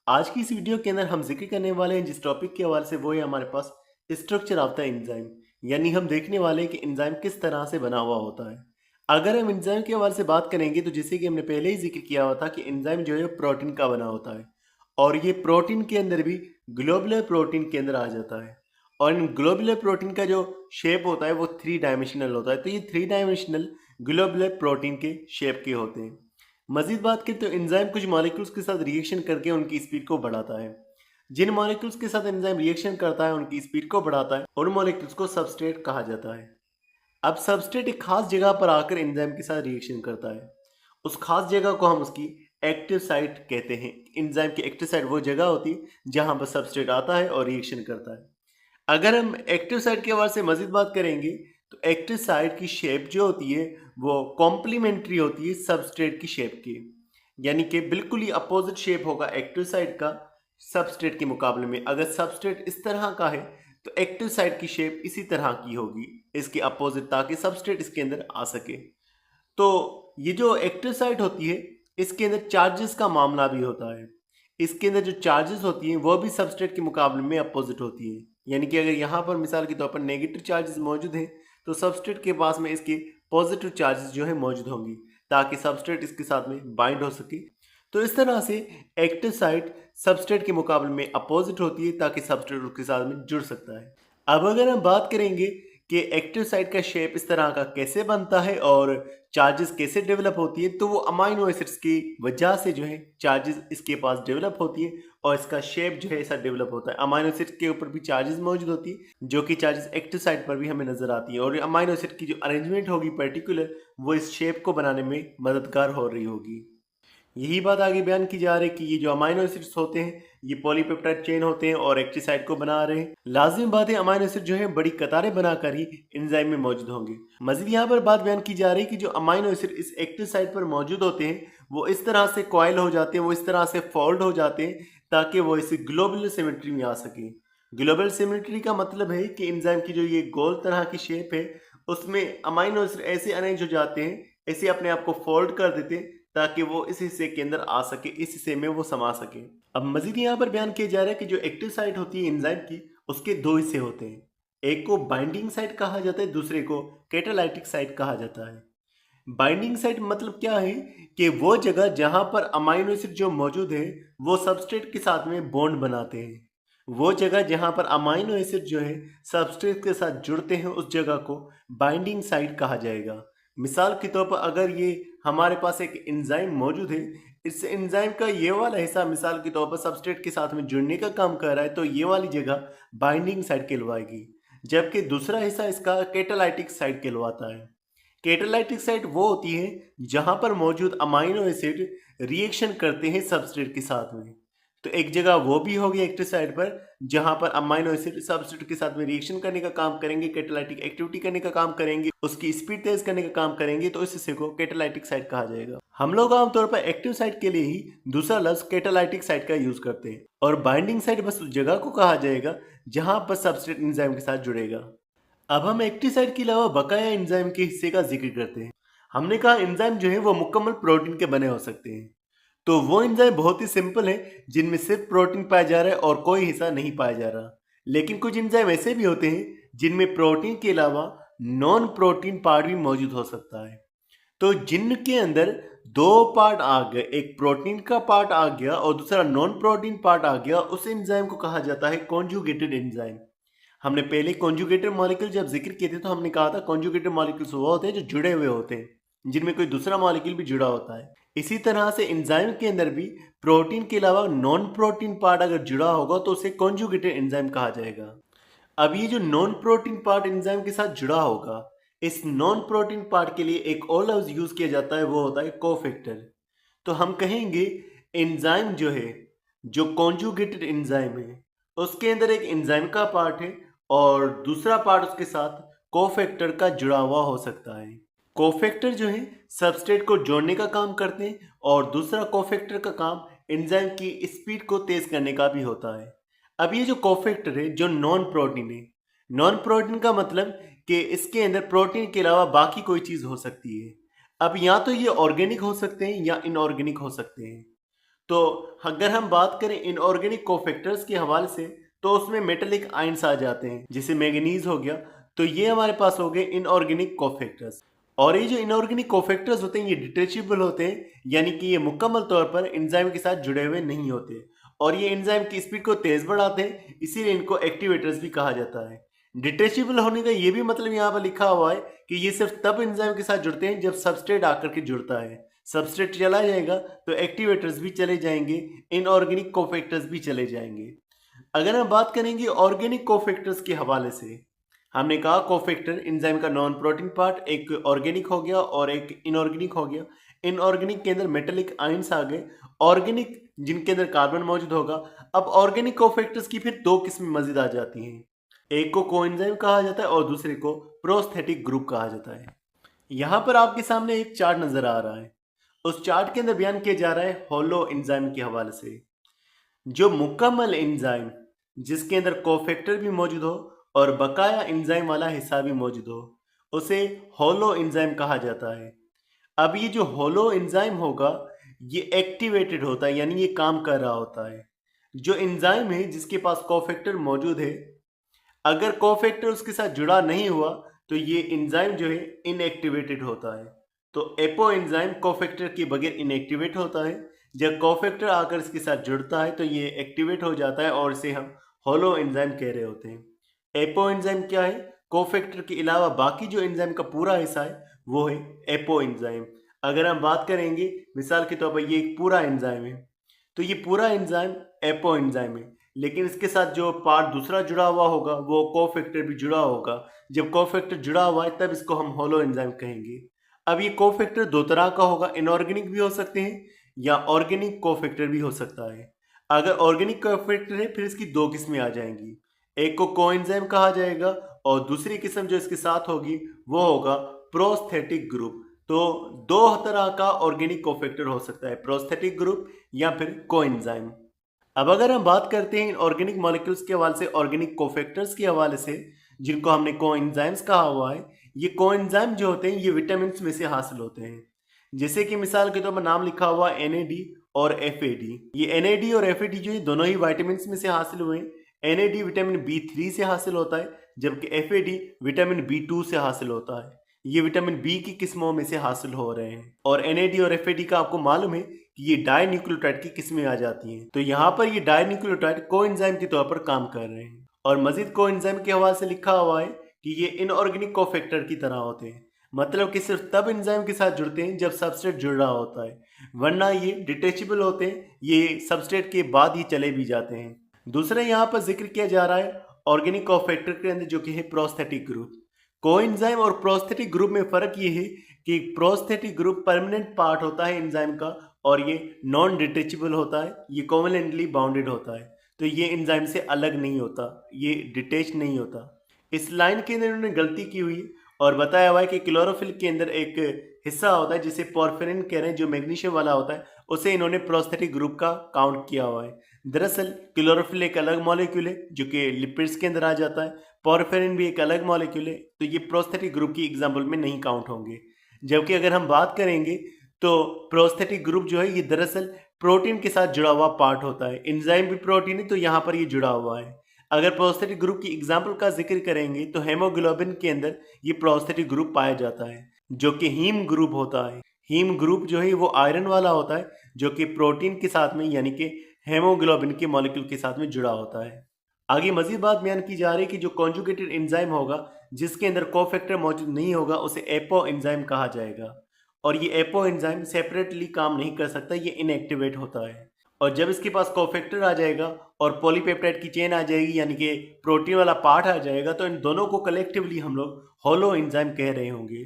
आज की इस वीडियो के अंदर हम जिक्र करने वाले हैं जिस टॉपिक के हवाले से वो है हमारे पास स्ट्रक्चर ऑफ द एंजाइम। यानी हम देखने वाले हैं कि एंजाइम किस तरह से बना हुआ होता है। अगर हम एंजाइम के हवाले से बात करेंगे तो जैसे कि हमने पहले ही जिक्र किया हुआ था कि एंजाइम जो है प्रोटीन का बना होता है और ये प्रोटीन के अंदर भी ग्लोबुलर प्रोटीन के अंदर आ जाता है। और इन ग्लोबुलर प्रोटीन का जो शेप होता है वो 3 डायमेंशनल होता है। तो ये 3 डायमेंशनल ग्लोबुलर प्रोटीन के शेप के होते हैं। मजीद बात करें तो एंजाइम कुछ मॉलिक्यूल्स के साथ रिएक्शन करके उनकी स्पीड को बढ़ाता है। जिन मॉलिक्यूल्स के साथ एंजाइम रिएक्शन करता है उनकी स्पीड को बढ़ाता है, उन मॉलिक्यूल्स को सबस्ट्रेट कहा जाता है। अब सबस्ट्रेट एक खास जगह पर आकर एंजाइम के साथ रिएक्शन करता है। उस खास जगह को हम उसकी एक्टिव साइट कहते हैं। एंजाइम की एक्टिव साइट वो जगह होती है जहां पर सबस्ट्रेट आता है और रिएक्शन करता है। अगर हम एक्टिव साइट के हवाले से मजीद बात करेंगे तो एक्टिव साइट की शेप जो होती है वो कॉम्प्लीमेंट्री होती है सबस्ट्रेट की शेप की। यानी कि बिल्कुल ही अपोजिट शेप होगा एक्टिव साइट का सबस्ट्रेट के मुकाबले में। अगर सबस्ट्रेट इस तरह का है तो एक्टिव साइट की शेप इसी तरह की होगी, इसके अपोजिट, ताकि सबस्ट्रेट इसके अंदर आ सके। तो ये जो एक्टिव साइट होती है इसके अंदर चार्जेस का मामला भी होता है। इसके अंदर जो चार्जेस होती हैं वो भी सबस्ट्रेट के मुकाबले में अपोजिट होती है। यानी कि अगर यहाँ पर मिसाल के तौर पर नेगेटिव चार्जेस मौजूद हैं तो सबस्ट्रेट के पास में इसके पॉजिटिव चार्जेस जो है मौजूद होंगी, ताकि सबस्ट्रेट इसके साथ में बाइंड हो सके। तो इस तरह से एक्टिव साइट सबस्ट्रेट के मुकाबले में अपोजिट होती है ताकि सबस्ट्रेट उसके साथ में जुड़ सकता है। अब अगर हम बात करेंगे कि एक्टिव साइट का शेप इस तरह का कैसे बनता है और चार्जेस कैसे डेवलप होती है, तो वो अमाइनो एसिड्स की वजह से जो है चार्जेस इसके पास डेवलप होती है और इसका शेप जो है ऐसा डेवलप होता है। अमाइनो एसिड के ऊपर भी चार्जेस मौजूद होती है जो कि चार्जेस एक्टिव साइट पर भी हमें नजर आती है, और अमाइनो एसिड की जो अरेंजमेंट होगी पर्टिकुलर, वो इस शेप को बनाने में मददगार हो रही होगी। यही बात आगे बयान की जा रही है कि ये जो अमाइनो एसिड्स होते हैं ये पॉलीपेप्टाइड चेन होते हैं और एक्टिव साइट को बना रहे हैं। लाजिम बात है अमाइनो एसिड जो है बड़ी कतारें बनाकर ही एंजाइम में मौजूद होंगे। मजीद यहाँ पर बात बयान की जा रही है कि जो अमाइनो एसिड इस एक्टिव साइट पर मौजूद होते हैं वो इस तरह से कॉइल हो जाते हैं, वो इस तरह से फोल्ड हो जाते हैं ताकि वो इस ग्लोबुलर सिमेट्री में आ सके। ग्लोबल सिमेट्री का मतलब है कि एंजाइम की जो ये गोल तरह की शेप है उसमें अमाइनो एसिड ऐसे अरेंज हो जाते हैं, ऐसे अपने आप को फोल्ड कर देते हैं ताकि वो इस हिस्से के अंदर आ सके, इस हिस्से में वो समा सके। अब मजीद यहाँ पर बयान किया जा रहा है कि जो एक्टिव साइट होती है एंजाइम की उसके दो हिस्से होते हैं। एक को बाइंडिंग साइट कहा जाता है, दूसरे को कैटालाइटिक साइट कहा जाता है। बाइंडिंग साइट मतलब क्या है कि वो जगह जहां पर अमाइनो एसिड जो मौजूद है वो सबस्ट्रेट के साथ में बॉन्ड बनाते हैं। वो जगह जहां पर अमाइनो एसिड जो है सबस्ट्रेट के साथ जुड़ते हैं उस जगह को बाइंडिंग साइट कहा जाएगा। मिसाल के तौर पर अगर ये हमारे पास एक एंजाइम मौजूद है, इस एंजाइम का ये वाला हिस्सा मिसाल के तौर पर सबस्ट्रेट के साथ में जुड़ने का काम कर रहा है तो ये वाली जगह बाइंडिंग साइट कहलवाएगी, जबकि दूसरा हिस्सा इसका कैटालाइटिक साइट कहलवाता है। कैटालाइटिक साइट वो होती है जहां पर मौजूद अमाइनो एसिड रिएक्शन करते हैं सबस्ट्रेट के साथ में। तो एक जगह वो भी होगी एक्टिव साइट पर जहां पर अमाइनो एसिड सबस्ट्रेट के साथ में रिएक्शन करने का काम करेंगे, कैटालाइटिक एक्टिविटी करने का काम करेंगे, उसकी स्पीड तेज करने का काम करेंगे, तो इस हिस्से को कैटालाइटिक साइट कहा जाएगा। हम लोग आमतौर पर एक्टिव साइट के लिए ही दूसरा लफ्ज कैटालाइटिक साइट का यूज करते हैं, और बाइंडिंग साइट बस उस जगह को कहा जाएगा जहां पर सबस्ट्रेट एंजाइम के साथ जुड़ेगा। अब हम एक्टिव साइट के अलावा बकाया एंजाइम के हिस्से का जिक्र करते हैं। हमने कहा एंजाइम जो है वो मुकम्मल प्रोटीन के बने हो सकते हैं। तो वो एंजाइम बहुत ही सिंपल है जिनमें सिर्फ प्रोटीन पाया जा रहा है और कोई हिस्सा नहीं पाया जा रहा। लेकिन कुछ एंजाइम ऐसे भी होते हैं जिनमें प्रोटीन के अलावा नॉन प्रोटीन पार्ट भी मौजूद हो सकता है। तो जिनके अंदर दो पार्ट आ गए, एक प्रोटीन का पार्ट आ गया और दूसरा नॉन प्रोटीन पार्ट आ गया, उस एंजाइम को कहा जाता है कॉन्जुगेटेड एंजाइम। हमने पहले कॉन्जुगेटेड मॉलिक्यूल जब जिक्र किए थे तो हमने कहा था कॉन्जुगेटेड मॉलिक्यूल्स वो होते हैं जो जुड़े हुए होते हैं, जिनमें कोई दूसरा मॉलिक्यूल भी जुड़ा होता है। इसी तरह से एंजाइम के अंदर भी प्रोटीन के अलावा नॉन प्रोटीन पार्ट अगर जुड़ा होगा तो उसे कॉन्जुगेटेड एंजाइम कहा जाएगा। अब ये जो नॉन प्रोटीन पार्ट एंजाइम के साथ जुड़ा होगा, इस नॉन प्रोटीन पार्ट के लिए एक और लफ्ज यूज किया जाता है, वो होता है कोफैक्टर। तो हम कहेंगे एंजाइम जो है, जो कॉन्जुगेटेड एंजाइम है, उसके अंदर एक एंजाइम का पार्ट है और दूसरा पार्ट उसके साथ कोफैक्टर का जुड़ा हुआ हो सकता है। कोफैक्टर जो है सबस्ट्रेट को जोड़ने का काम करते हैं और दूसरा कोफैक्टर का काम एंजाइम की स्पीड को तेज करने का भी होता है। अब ये जो कोफैक्टर है जो नॉन प्रोटीन है, नॉन प्रोटीन का मतलब कि इसके अंदर प्रोटीन के अलावा बाकी कोई चीज हो सकती है। अब या तो ये ऑर्गेनिक हो सकते हैं या इनऑर्गेनिक हो सकते हैं। तो अगर हम बात करें इनऑर्गेनिक कोफैक्टर्स के हवाले से, तो उसमें मेटेलिक आयंस आ जाते हैं, जैसे मैंगनीज हो गया। तो ये हमारे पास हो गए इनऑर्गेनिक कोफैक्टर्स। और ये जो इनऑर्गेनिक कोफैक्टर्स होते हैं ये डिटेचेबल होते हैं, यानी कि ये मुकम्मल तौर पर एंजाइम के साथ जुड़े हुए नहीं होते, और ये एंजाइम की स्पीड को तेज बढ़ाते हैं, इसीलिए इनको एक्टिवेटर्स भी कहा जाता है। डिटेचेबल होने का ये भी मतलब यहाँ पर लिखा हुआ है कि ये सिर्फ तब एंजाइम के साथ जुड़ते हैं जब सबस्ट्रेट आकर के जुड़ता है। सबस्ट्रेट चला जाएगा तो एक्टिवेटर्स भी चले जाएंगे, इनऑर्गेनिक कोफैक्टर्स भी चले जाएंगे। अगर हम बात करेंगे ऑर्गेनिक कोफैक्टर्स के हवाले से, हमने कहा कोफैक्टर एंजाइम का नॉन प्रोटीन पार्ट, एक ऑर्गेनिक हो गया और एक इनऑर्गेनिक हो गया। इनऑर्गेनिक के अंदर मेटेलिक आयंस आ गए, ऑर्गेनिक जिनके अंदर कार्बन मौजूद होगा। अब ऑर्गेनिक कोफैक्टर्स की फिर दो किस्में मजीद आ जाती हैं, एक को कोएंजाइम कहा जाता है और दूसरे को प्रोस्थेटिक ग्रुप कहा जाता है। यहाँ पर आपके सामने एक चार्ट नजर आ रहा है, उस चार्ट के अंदर बयान किया जा रहा है होलो एंजाइम के हवाले से। जो मुकम्मल एंजाइम जिसके अंदर कोफैक्टर भी मौजूद हो और बकाया एंजाइम वाला हिस्सा भी मौजूद हो, उसे होलो एंजाइम कहा जाता है। अब ये जो होलो एंजाइम होगा ये एक्टिवेटेड होता है, यानी ये काम कर रहा होता है। जो एंजाइम है जिसके पास कोफैक्टर मौजूद है, अगर कोफैक्टर उसके साथ जुड़ा नहीं हुआ तो ये एंजाइम जो है इनएक्टिवेटेड होता है। तो एपो एंजाइम कोफैक्टर के बगैर इनएक्टिवेट होता है, जब कोफैक्टर आकर इसके साथ जुड़ता है तो ये एक्टिवेट हो जाता है और इसे हम होलो एंजाइम कह रहे होते हैं। एपो एंजाइम क्या है? कोफैक्टर के अलावा बाकी जो एंजाइम का पूरा हिस्सा है वो है एपो एंजाइम। अगर हम बात करेंगे मिसाल के तौर पर ये एक पूरा एंजाइम है, तो ये पूरा एंजाइम एपो एंजाइम है, लेकिन इसके साथ जो पार्ट दूसरा जुड़ा हुआ होगा वो कोफैक्टर भी जुड़ा होगा। जब कोफैक्टर जुड़ा हुआ है तब इसको हम होलो एंजाइम कहेंगे। अब ये कोफैक्टर दो तरह का होगा, इनऑर्गेनिक भी हो सकते हैं या ऑर्गेनिक कोफैक्टर भी हो सकता है। अगर ऑर्गेनिक कोफैक्टर है फिर इसकी दो किस्में आ जाएंगी, एक को कोएंजाइम कहा जाएगा और दूसरी किस्म जो इसके साथ होगी वो होगा प्रोस्थेटिक ग्रुप। तो दो तरह का ऑर्गेनिक कोफैक्टर हो सकता है, प्रोस्थेटिक ग्रुप या फिर कोएंजाइम। अब अगर हम बात करते हैं ऑर्गेनिक मॉलिक्यूल्स के हवाले से, ऑर्गेनिक कोफैक्टर्स के हवाले से, जिनको हमने कोएंजाइम्स कहा हुआ है, ये कोएंजाइम जो होते हैं ये विटामिन में से हासिल होते हैं। जैसे कि मिसाल के तौर पर नाम लिखा हुआ NAD और FAD। ये NAD और FAD जो है दोनों ही विटामिन में से हासिल हुए हैं। NAD विटामिन B3 से हासिल होता है, जबकि FAD विटामिन B2 से हासिल होता है। ये विटामिन बी की किस्मों में से हासिल हो रहे हैं। और NAD और FAD का आपको मालूम है कि ये डाई न्यूक्लियोटाइड की किस्में आ जाती हैं। तो यहाँ पर ये डाई न्यूक्लियोटाइड कोएंजाइम के तौर पर काम कर रहे हैं। और मजीद कोएंजाइम के हवाले से लिखा हुआ है कि ये इनऑर्गेनिक कोफैक्टर की तरह होते हैं, मतलब कि सिर्फ तब एंजाइम के साथ जुड़ते हैं जब सबस्ट्रेट जुड़ रहा होता है, वरना ये डिटेचेबल होते हैं, ये सबस्ट्रेट के बाद ही चले भी जाते हैं। दूसरा यहाँ पर जिक्र किया जा रहा है ऑर्गेनिक कोफैक्टर के अंदर जो कि है प्रोस्थेटिक ग्रुप। कोएंजाइम और प्रोस्थेटिक ग्रुप में फ़र्क ये है कि प्रोस्थेटिक ग्रुप परमानेंट पार्ट होता है एंजाइम का और ये नॉन डिटेचेबल होता है, ये कोवेलेंटली बाउंडेड होता है। तो ये एंजाइम से अलग नहीं होता, ये डिटेच नहीं होता। इस लाइन के अंदर इन्होंने गलती की हुई और बताया हुआ है कि क्लोरोफिल के अंदर एक हिस्सा होता है जिसे पोरफिरिन कह रहे हैं, जो मैग्नीशियम वाला होता है, उसे इन्होंने प्रोस्थेटिक ग्रुप का काउंट किया हुआ है। दरअसल क्लोरोफिल एक अलग मॉलिक्यूल है जो कि लिपिड्स के अंदर आ जाता है, पोरफिरिन भी एक अलग मॉलिक्यूल है, तो ये प्रोस्थेटिक ग्रुप की एग्जाम्पल में नहीं काउंट होंगे। जबकि अगर हम बात करेंगे तो प्रोस्थेटिक ग्रुप जो है ये दरअसल प्रोटीन के साथ जुड़ा हुआ पार्ट होता है, एंजाइम भी प्रोटीन है तो यहाँ पर ये जुड़ा हुआ है। अगर प्रोस्थेटिक ग्रुप की एग्जाम्पल का जिक्र करेंगे तो हेमोग्लोबिन के अंदर ये प्रोस्थेटिक ग्रुप पाया जाता है, जो कि हीम ग्रुप होता है। हीम ग्रुप जो है वो आयरन वाला होता है, जो कि प्रोटीन के साथ में यानी कि हेमोग्लोबिन के मॉलिक्यूल के साथ में जुड़ा होता है। आगे मजीद बात बयान की जा रही है कि जो कॉन्जुगेटेड एंजाइम होगा जिसके अंदर कोफैक्टर मौजूद नहीं होगा उसे एपो एंजाइम कहा जाएगा। और ये एपो एंजाइम सेपरेटली काम नहीं कर सकता, ये इनएक्टिवेट होता है। और जब इसके पास कोफैक्टर आ जाएगा और पॉलीपेप्टाइड की चेन आ जाएगी यानी कि प्रोटीन वाला पार्ट आ जाएगा, तो इन दोनों को कलेक्टिवली हम लोग होलो एंजाइम कह रहे होंगे।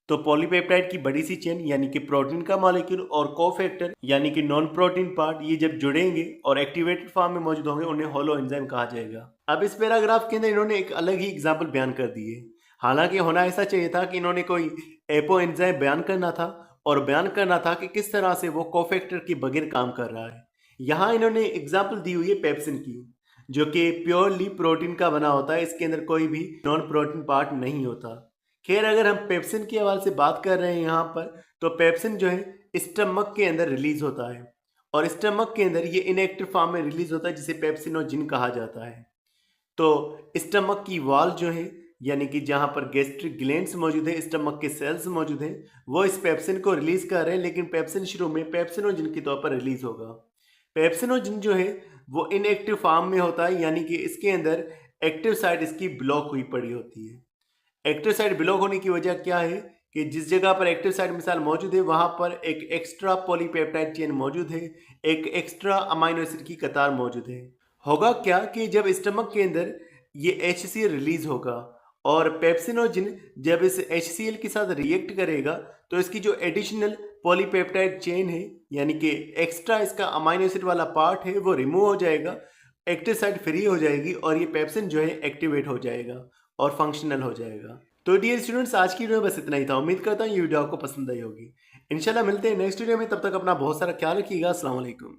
तो पॉलीपेप्टाइड की बड़ी सी चेन यानी कि प्रोटीन का मॉलिक्यूल और कोफैक्टर यानी कि नॉन प्रोटीन पार्ट, ये जब जुड़ेंगे और एक्टिवेटेड फॉर्म में मौजूद होंगे उन्हें होलो एंजाइम कहा जाएगा। अब इस पैराग्राफ के अंदर इन्होंने एक अलग ही एग्जाम्पल बयान कर दी है। हालांकि होना ऐसा चाहिए था कि इन्होंने कोई एपो एंजाइम बयान करना था और बयान करना था कि किस तरह से वो कोफैक्टर के बगैर काम कर रहा है। यहाँ इन्होंने एग्जाम्पल दी हुई है पेप्सिन की, जो कि प्योरली प्रोटीन का बना होता है, इसके अंदर कोई भी नॉन प्रोटीन पार्ट नहीं होता। खैर अगर हम पेप्सिन के हवाले से बात कर रहे हैं यहाँ पर, तो पेप्सिन जो है स्टमक के अंदर रिलीज होता है और स्टमक के अंदर ये इनएक्टिव फॉर्म में रिलीज होता है जिसे पेप्सिनोजिन कहा जाता है। तो स्टमक की वॉल जो है यानी कि जहां पर गैस्ट्रिक ग्लैंड्स मौजूद है, स्टमक के सेल्स मौजूद हैं, वो इस पेप्सिन को रिलीज कर रहे हैं, लेकिन पेप्सिन शुरू में पेप्सिनोजिन के तौर पर रिलीज होगा। पेप्सिनोजिन जो है वो इनएक्टिव फॉर्म में होता है, यानी कि इसके अंदर एक्टिव साइट इसकी ब्लॉक हुई पड़ी होती है। एक्टिव साइट ब्लॉक होने की वजह क्या है कि जिस जगह पर एक्टिव साइट मिसाल मौजूद है वहां पर एक एक्स्ट्रा पॉलीपेप्टाइड चेन मौजूद है, एक एक्स्ट्रा अमाइनो एसिड की कतार मौजूद है। होगा क्या कि जब स्टमक के अंदर ये HCl रिलीज होगा और पेप्सिनोजिन जब इस HCl के साथ रिएक्ट करेगा तो इसकी जो एडिशनल पॉलीपेप्टाइड चेन है यानी कि एक्स्ट्रा इसका अमाइनो एसिड वाला पार्ट है वो रिमूव हो जाएगा, एक्टिव साइट फ्री हो जाएगी और ये पेप्सिन जो है एक्टिवेट हो जाएगा और फंक्शनल हो जाएगा। तो डियर स्टूडेंट्स, आज की वीडियो में बस इतना ही था। उम्मीद करता हूँ ये वीडियो आपको पसंद आई होगी। इंशाल्लाह मिलते हैं नेक्स्ट वीडियो में, तब तक अपना बहुत सारा ख्याल रखिएगा। अस्सलाम वालेकुम।